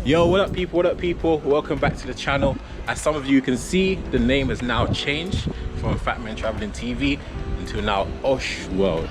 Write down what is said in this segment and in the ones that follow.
Yo, what up people, welcome back to the channel. As some of you can see, the name has now changed from Fat Man Traveling TV into now Osh World.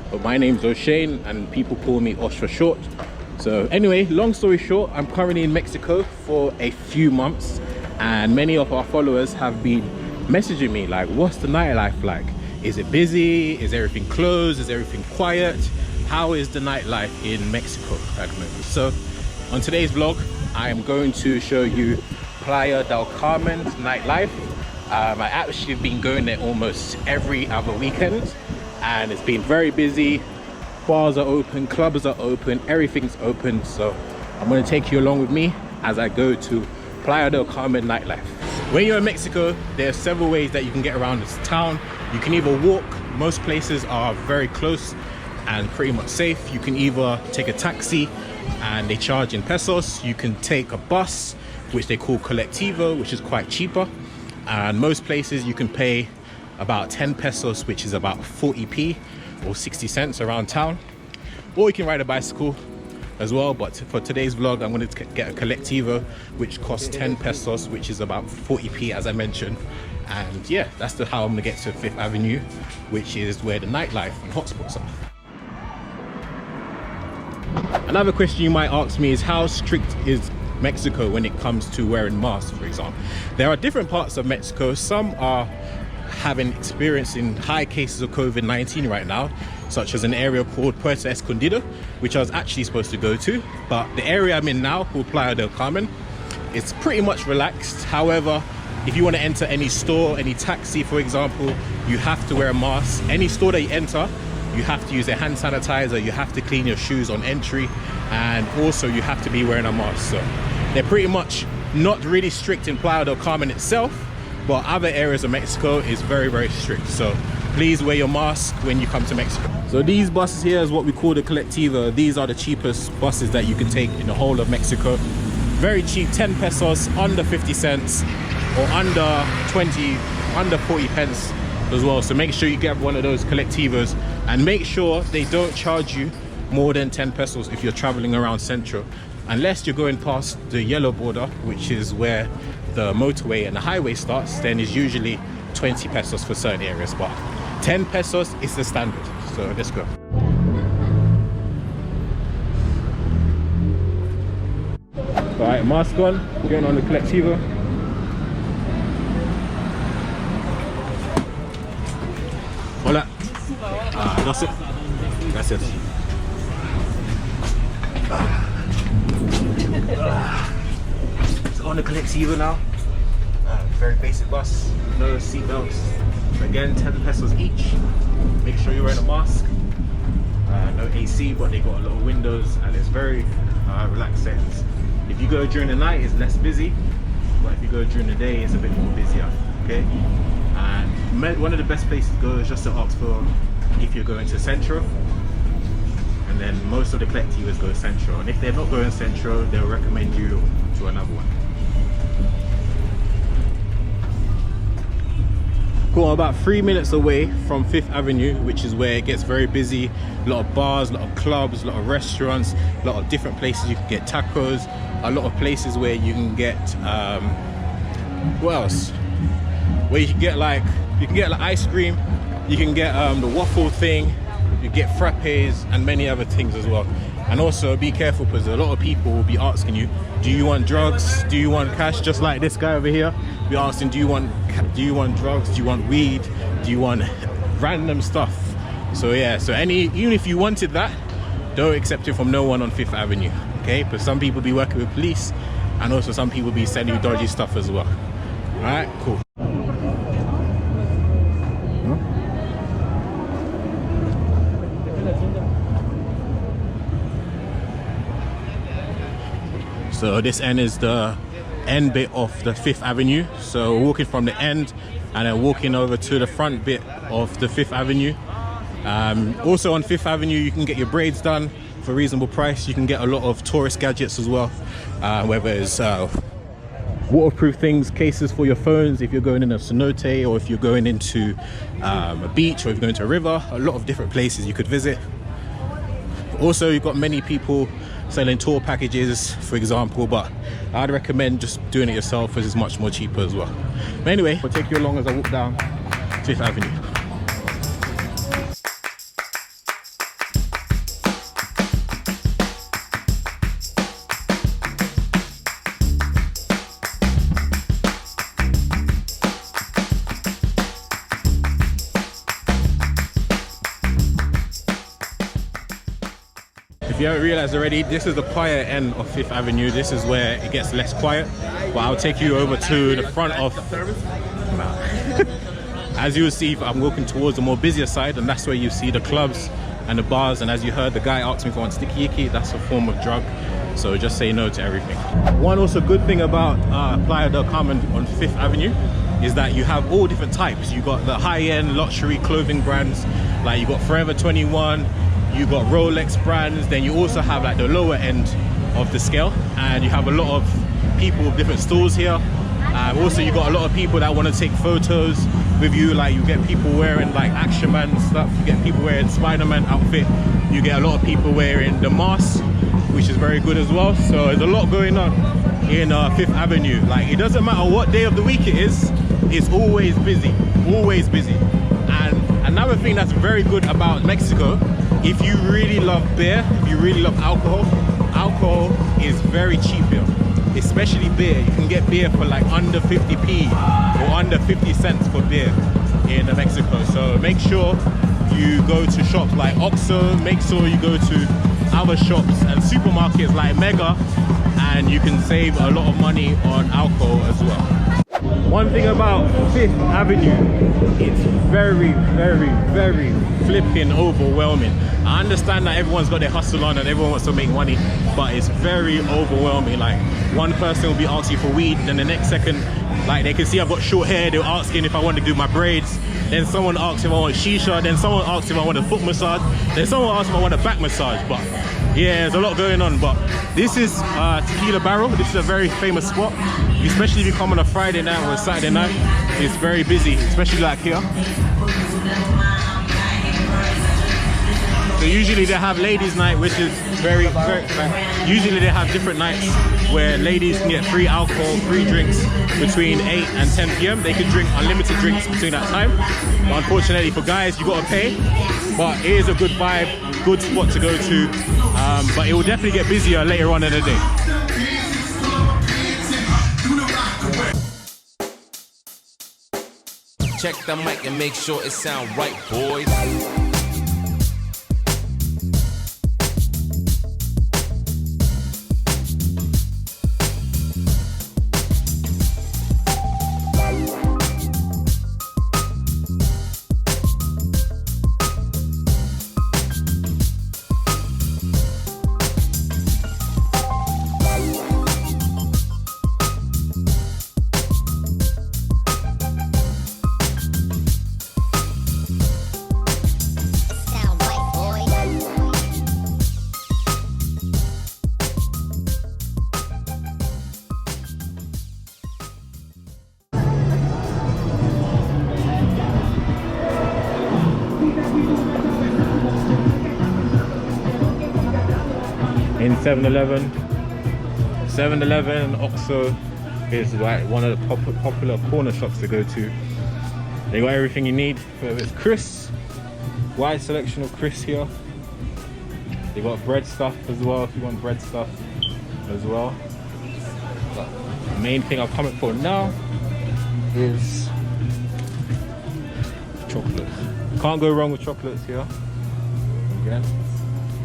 But my name's O'Shane and people call me Osh for short. So anyway, long story short, I'm currently in Mexico for a few months and many of our followers have been messaging me like, what's the nightlife like? Is it busy? Is everything closed? Is everything quiet? How is the nightlife in Mexico at the moment? So on today's vlog, I am going to show you Playa del Carmen Nightlife. I actually have been going there almost every other weekend and it's been very busy. Bars are open, clubs are open, everything's open. So I'm going to take you along with me as I go to Playa del Carmen Nightlife. When you're in Mexico, there are several ways that you can get around this town. You can either walk, most places are very close and pretty much safe. You can either take a taxi and they charge in pesos. You can take a bus, which they call colectivo, which is quite cheaper. And most places you can pay about 10 pesos, which is about 40p or 60 cents around town. Or you can ride a bicycle as well, but for today's vlog I'm going to get a colectivo which costs 10 pesos, which is about 40p as I mentioned. And yeah, that's how I'm going to get to 5th Avenue, which is where the nightlife and hotspots are. Another question you might ask me is how strict is Mexico when it comes to wearing masks, for example. There are different parts of Mexico. Some are experiencing high cases of COVID-19 right now, such as an area called Puerto Escondido, which I was actually supposed to go to. But the area I'm in now, called Playa del Carmen, it's pretty much relaxed. However, if you want to enter any store, any taxi, for example, you have to wear a mask. Any store that you enter, you have to use a hand sanitizer, you have to clean your shoes on entry, and also you have to be wearing a mask. So they're pretty much not really strict in Playa del Carmen itself, but other areas of Mexico is very, very strict. So please wear your mask when you come to Mexico. So these buses here is what we call the colectivo. These are the cheapest buses that you can take in the whole of Mexico. Very cheap, 10 pesos, under 50 cents, or under 20, under 40 pence as well. So make sure you get one of those colectivos and make sure they don't charge you more than 10 pesos if you're traveling around Central, unless you're going past the yellow border, which is where the motorway and the highway starts. Then it's usually 20 pesos for certain areas, but 10 pesos is the standard. So let's go. All right, mask on, going on the colectivo. Hola. Gracias. So on the colectivo now. Very basic bus, no seat belts. Again, 10 pesos each. Make sure you're wearing a mask. No AC, but they got a lot of windows and it's very relaxed settings. If you go during the night, it's less busy, but if you go during the day, it's a bit more busier. Okay. And one of the best places to go is just to ask for if you're going to Centro, and then most of the collectivos go Centro, and if they're not going Centro, they'll recommend you to another one. Cool, about 3 minutes away from 5th Avenue, which is where it gets very busy. A lot of bars, a lot of clubs, a lot of restaurants, a lot of different places you can get tacos, a lot of places where you can get what else? Where you can get like ice cream, you can get the waffle thing, you get frappes and many other things as well. And also be careful because a lot of people will be asking you, do you want drugs, do you want cash? Just like this guy over here, be asking, do you want drugs, do you want weed, do you want random stuff? So yeah, so even if you wanted that, don't accept it from no one on 5th Avenue, okay? Because some people be working with police and also some people be sending you dodgy stuff as well. All right, cool. So this end is the end bit of the 5th Avenue. So walking from the end and then walking over to the front bit of the 5th Avenue. Also on 5th Avenue, you can get your braids done for a reasonable price. You can get a lot of tourist gadgets as well, whether it's waterproof things, cases for your phones if you're going in a cenote, or if you're going into a beach, or if you're going to a river. A lot of different places you could visit. Also, you've got many people selling tour packages, for example, but I'd recommend just doing it yourself as it's much more cheaper as well. But anyway, I'll take you along as I walk down 5th Avenue. If you haven't realized already, this is the quieter end of 5th Avenue. This is where it gets less quiet, but I'll take you over to the front of... As you will see, I'm walking towards the more busier side, and that's where you see the clubs and the bars. And as you heard, the guy asked me if I want sticky icky. That's a form of drug, so just say no to everything. One also good thing about Playa del Carmen on 5th Avenue is that you have all different types. You got the high-end luxury clothing brands, like you got Forever 21, you got Rolex brands, then you also have like the lower end of the scale, and you have a lot of people with different stores here. Also, you got a lot of people that want to take photos with you, like you get people wearing like Action Man stuff, you get people wearing Spider-Man outfit, you get a lot of people wearing the mask, which is very good as well. So there's a lot going on in 5th Avenue. Like, it doesn't matter what day of the week it is, it's always busy, always busy. And another thing that's very good about Mexico, if you really love beer, if you really love alcohol, alcohol is very cheap here, especially beer. You can get beer for like under 50p or under 50 cents for beer in Mexico. So make sure you go to shops like Oxxo, make sure you go to other shops and supermarkets like Mega, and you can save a lot of money on alcohol as well. One thing about 5th Avenue, it's very, very, very flipping overwhelming. I understand that everyone's got their hustle on and everyone wants to make money, but it's very overwhelming. Like, one person will be asking for weed, then the next second, like, they can see I've got short hair, they're asking if I want to do my braids. Then someone asks if I want shisha, then someone asks if I want a foot massage, then someone asks if I want a back massage. But yeah, there's a lot going on. But this is Tequila Barrel. This is a very famous spot, especially if you come on a Friday night or a Saturday night. It's very busy, especially like here. So usually they have ladies night, which is very usually they have different nights where ladies can get free alcohol, free drinks between 8 and 10 p.m. They can drink unlimited drinks between that time. But unfortunately for guys, you got to pay. But it is a good vibe, good spot to go to. But it will definitely get busier later on in the day. Check the mic and make sure it sound right, boys. In 7-Eleven and Oxxo is like one of the popular corner shops to go to. They got everything you need. It's crisps, wide selection of crisps here. They got bread stuff as well if you want bread stuff as well. But the main thing I'm coming for now is chocolates. Can't go wrong with chocolates here. Again.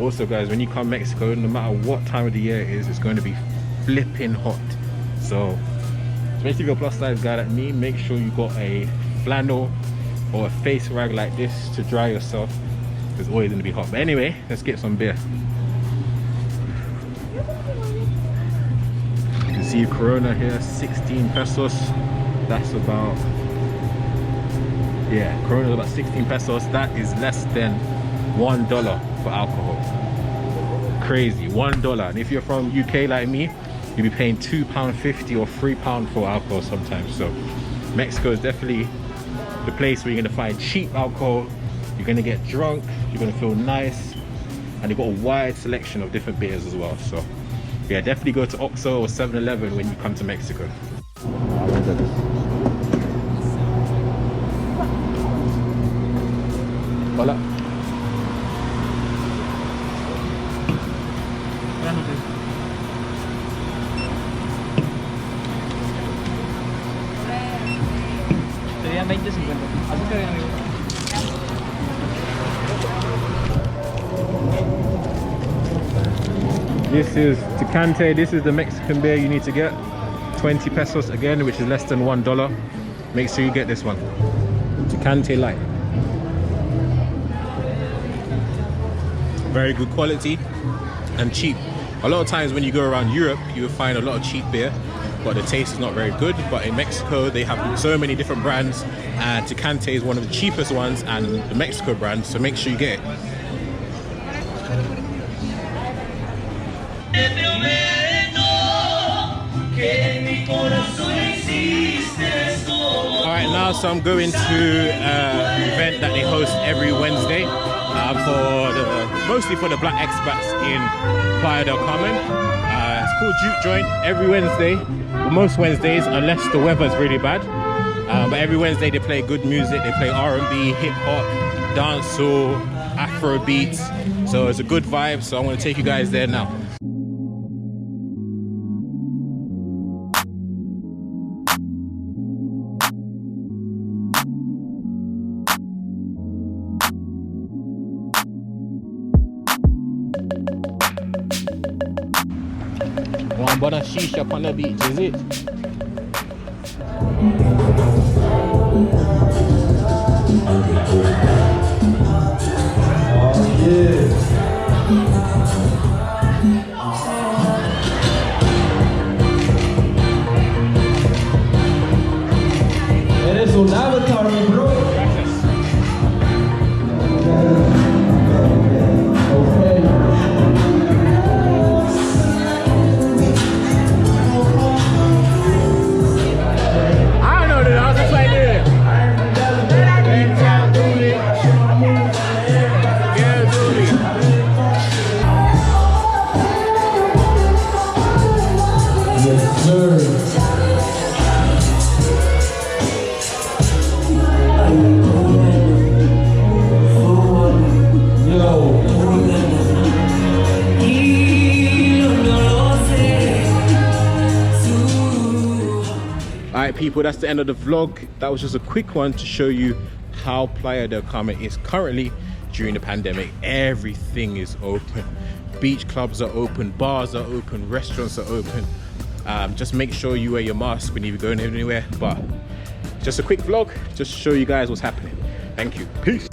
Also guys, when you come to Mexico, no matter what time of the year it is, it's going to be flipping hot. So especially if you're a plus size guy like me, make sure you got a flannel or a face rag like this to dry yourself. It's always going to be hot. But anyway, let's get some beer. You can see Corona here, 16 pesos. That's about, yeah, Corona is about 16 pesos. That is less than $1 for alcohol. Crazy, $1. And if you're from UK like me, you'll be paying £2.50 or £3 for alcohol sometimes. So Mexico is definitely the place where you're gonna find cheap alcohol. You're gonna get drunk, you're gonna feel nice, and they've got a wide selection of different beers as well. So yeah, definitely go to Oxxo or 7-Eleven when you come to Mexico. Hola. Serían 20.50. Así que amigo. This is Tecate. This is the Mexican beer you need to get. 20 pesos again, which is less than $1. Make sure you get this one. Tecate Light. Very good quality and cheap. A lot of times when you go around Europe, you will find a lot of cheap beer, but the taste is not very good. But in Mexico, they have so many different brands, and Tecate is one of the cheapest ones and the Mexico brand, so make sure you get it. Alright, now so I'm going to an event that they host every Wednesday mostly for the black expats in Playa del Carmen. It's called Juke Joint every Wednesday, most Wednesdays unless the weather's really bad. But every Wednesday they play good music. They play R&B, hip hop, dancehall, Afro beats. So it's a good vibe. So I'm going to take you guys there now. One bona shisha on the beach, is it? Eres un avatar, bro. Alright people, that's the end of the vlog. That was just a quick one to show you how Playa del Carmen is currently during the pandemic. Everything is open. Beach clubs are open, bars are open, restaurants are open. Just make sure you wear your mask when you're going anywhere. But just a quick vlog, just to show you guys what's happening. Thank you. Peace.